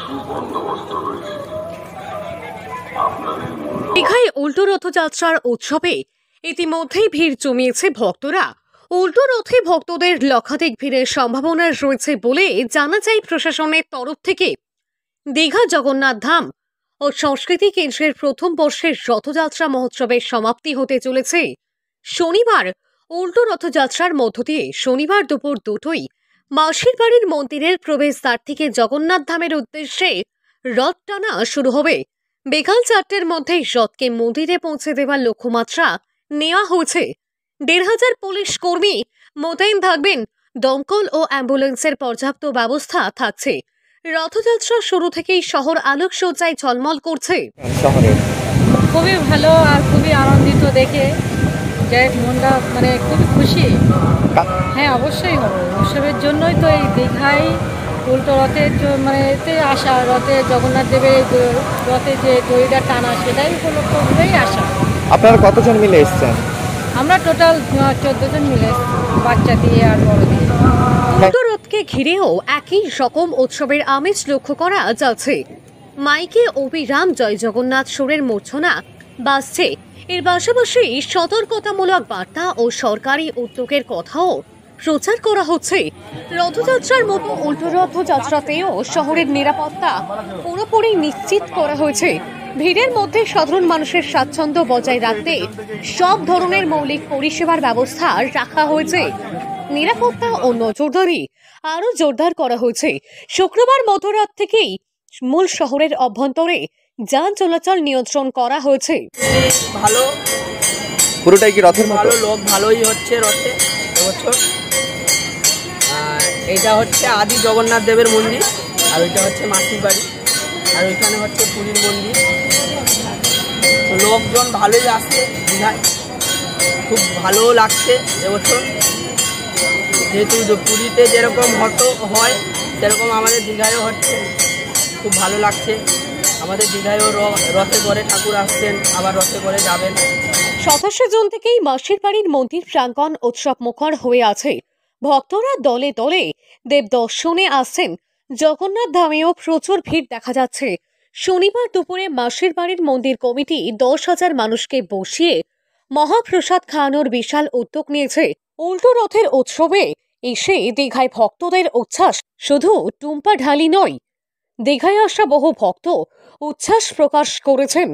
সুবন্দোবস্ত রয়েছে। দীঘায় উল্টো রথযাত্রার উৎসবে ইতিমধ্যেই ভিড় জমিয়েছে ভক্তরা। উল্টো রথে ভক্তদের লক্ষাধিক ভিড়ের সম্ভাবনা রয়েছে বলে জানা যায় প্রশাসনের তরফ থেকে। দীঘা জগন্নাথ ধাম ও সংস্কৃতি কেন্দ্রের প্রথম বর্ষের রথযাত্রা মহোৎসবের সমাপ্তি হতে চলেছে শনিবার। উল্টো রথযাত্রার মধ্য দিয়ে শনিবার দুপুর দুটোই মাসির বাড়ির মন্দিরের প্রবেশদ্বার থেকে জগন্নাথ ধামের উদ্দেশ্যে রথ টানা শুরু হবে। বিকাল 4টের মধ্যেই রথকে মন্দিরে পৌঁছে দেওয়ার লক্ষ্যমাত্রা নেওয়া হয়েছে। 1,500 পুলিশ কর্মী মোতায়েন থাকবেন। দমকল ও অ্যাম্বুলেন্সের পর্যাপ্ত ব্যবস্থা থাকছে। রথযাত্রা শুরু থেকেই শহর আলোকসজ্জায় ঝলমল করছে। শহরে খুবই ভালো আর খুবই আনন্দিত দেখে, যাই মনটা খুবই খুশি। হ্যাঁ, অবশ্যই হবে। উৎসবের জন্যই তো এই দীঘায় উল্টো রথের এতে আসা, রথে জগন্নাথ দেবের রথে যে দড়িটা টানা, সেটাই উপলক্ষ হয়েই আসা। আপনারা কতজন মিলে এসেছেন? আমরা টোটাল 14 জন মিলে এসেছি, বাচ্চা দিয়ে আর বড় দিয়ে। উল্টো রথকে ঘিরেও একই রকম উৎসবের আমেজ লক্ষ্য করা যাচ্ছে। মাইকে অবিরাম জয় জগন্নাথ সুরের মূর্ছনা বাজছে। এর পাশাপাশি সতর্কতামূলক বার্তা ও সরকারি উদ্যোগের কথাও প্রচার করা হচ্ছে। রথযাত্রার মতো উল্টো রথযাত্রাতেও শহরের নিরাপত্তা পুরোপুরি নিশ্চিত করা হয়েছে। ভিড়ের মধ্যে সাধারণ মানুষের স্বাচ্ছন্দ্য বজায় রাখতে সব ধরনের মৌলিক পরিষেবার ব্যবস্থা রাখা হয়েছে। নিরাপত্তা ও নজরদারি আরো জোরদার করা হয়েছে। শুক্রবার মধ্যরাত থেকেই মূল শহরের অভ্যন্তরে যান চলাচল নিয়ন্ত্রণ করা হয়েছে। ভালো, পুরোটাই কি রথের মতো? ভালো লোক ভালোই হচ্ছে রথে এবছর। এটা হচ্ছে আদি জগন্নাথ দেবের মন্দির, আর ওইটা হচ্ছে মাসির বাড়ি, আর ওইখানে হচ্ছে পুরীর মন্দির। লোকজন ভালোই আসছে দীঘায়, খুব ভালো লাগছে এবছর। যেহেতু পুরীতে যেরকম হয় সেরকম আমাদের দীঘায়ও হচ্ছে, খুব ভালো লাগছে। আমাদের দীঘায়ও রথে করে ঠাকুর আসছেন, আবার রথে করে যাবেন। 27 জুন থেকেই মাসির বাড়ির মন্দির প্রাঙ্গণ উৎসব মুখর হয়ে আছে। ভক্তরা দলে দলে দেব দর্শনে আসছেন। জগন্নাথ ধামেও প্রচুর ভিড় দেখা যাচ্ছে। শনিবার দুপুরে মাসির বাড়ির মন্দির কমিটি 10,000 মানুষকে বসিয়ে মহাপ্রসাদ খাওয়ানোর বিশাল উদ্যোগ নিয়েছে। উল্টো রথের উৎসবে এসে দীঘায় ভক্তদের উচ্ছ্বাস শুধু টুম্পা ঢালি নয়, দীঘায় আসা বহু ভক্ত উচ্ছ্বাস প্রকাশ করেছেন।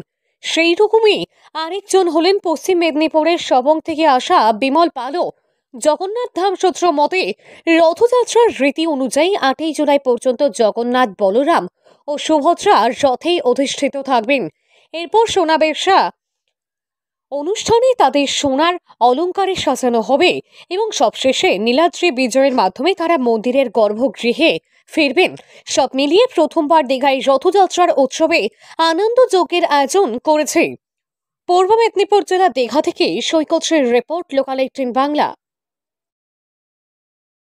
সেই রকমই আরেকজন হলেন পশ্চিম মেদিনীপুরের সবং থেকে আসা বিমল পালও। জগন্নাথ ধাম সূত্র মতে রথযাত্রার রীতি অনুযায়ী 8ই জুলাই পর্যন্ত জগন্নাথ, বলরাম ও সুভদ্রা রথেই অধিষ্ঠিত থাকবেন। এরপর সোনাবেশা অনুষ্ঠানে তাদের সোনার অলংকারে সাজানো হবে এবং সবশেষে নীলাদ্রি বিজয়ের মাধ্যমে তারা মন্দিরের গর্ভগৃহে ফিরবেন। সব মিলিয়ে প্রথমবার দীঘায় রথযাত্রার উৎসবে আনন্দ যজ্ঞের আয়োজন করেছে। পূর্ব মেদিনীপুর জেলা দীঘা থেকে সৈকতের রিপোর্ট, লোকাল 18 বাংলা।